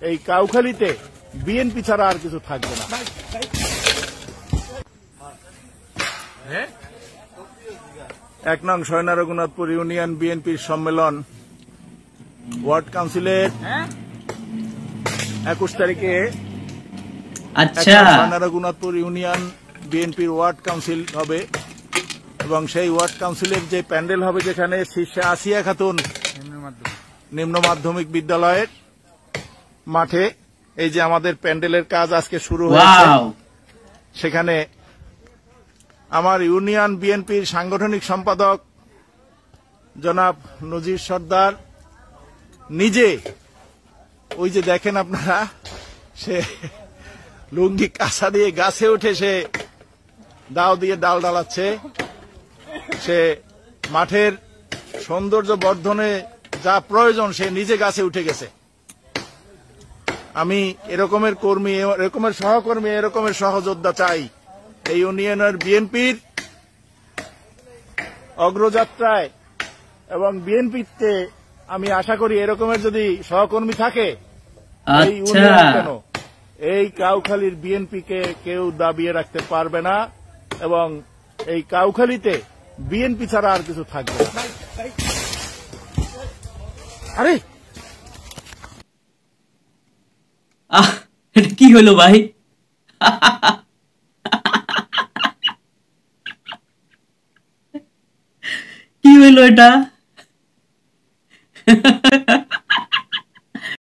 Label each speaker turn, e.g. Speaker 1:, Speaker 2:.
Speaker 1: এই কাউখালীতে বিএনপি ছাড়া আর কিছু থাকবে না। ১ নং শয়না রঘুনাথপুর ইউনিয়ন বিএনপির সম্মেলন ওয়ার্ড কাউন্সিলের ২১ তারিখে শয়না রঘুনাথপুর ইউনিয়ন বিএনপির ওয়ার্ড কাউন্সিল হবে এবং সেই ওয়ার্ড কাউন্সিলের যে প্যান্ডেল হবে যেখানে শীর্ষে আসিয়া খাতুন নিম্ন মাধ্যমিক বিদ্যালয়ের মাঠে এই যে আমাদের প্যান্ডেলের কাজ আজকে শুরু হয়েছে। সেখানে আমার ইউনিয়ন বিএনপির সাংগঠনিক সম্পাদক জনাব নজির সর্দার নিজে ওই যে দেখেন আপনারা সে লুঙ্গি কাঁচা দিয়ে গাছে উঠে সে দাও দিয়ে ডাল ডালাচ্ছে। সে মাঠের সৌন্দর্য বর্ধনে যা প্রয়োজন সে নিজে গাছে উঠে গেছে। আমি এরকমের কর্মী, এরকমের সহকর্মী, এরকমের সহযোদ্ধা চাই এই ইউনিয়নের বিএনপির অগ্রযাত্রায় এবং বিএনপিতে। আমি আশা করি এরকমের যদি সহকর্মী থাকে এই ইউনিয়ন কেন এই কাউখালীর বিএনপিকে কেউ দাবিয়ে রাখতে পারবে না এবং এই কাউখালীতে বিএনপি ছাড়া আর কিছু থাকবে না। আরে
Speaker 2: এটা কি হলো ভাই? কি হলো এটা?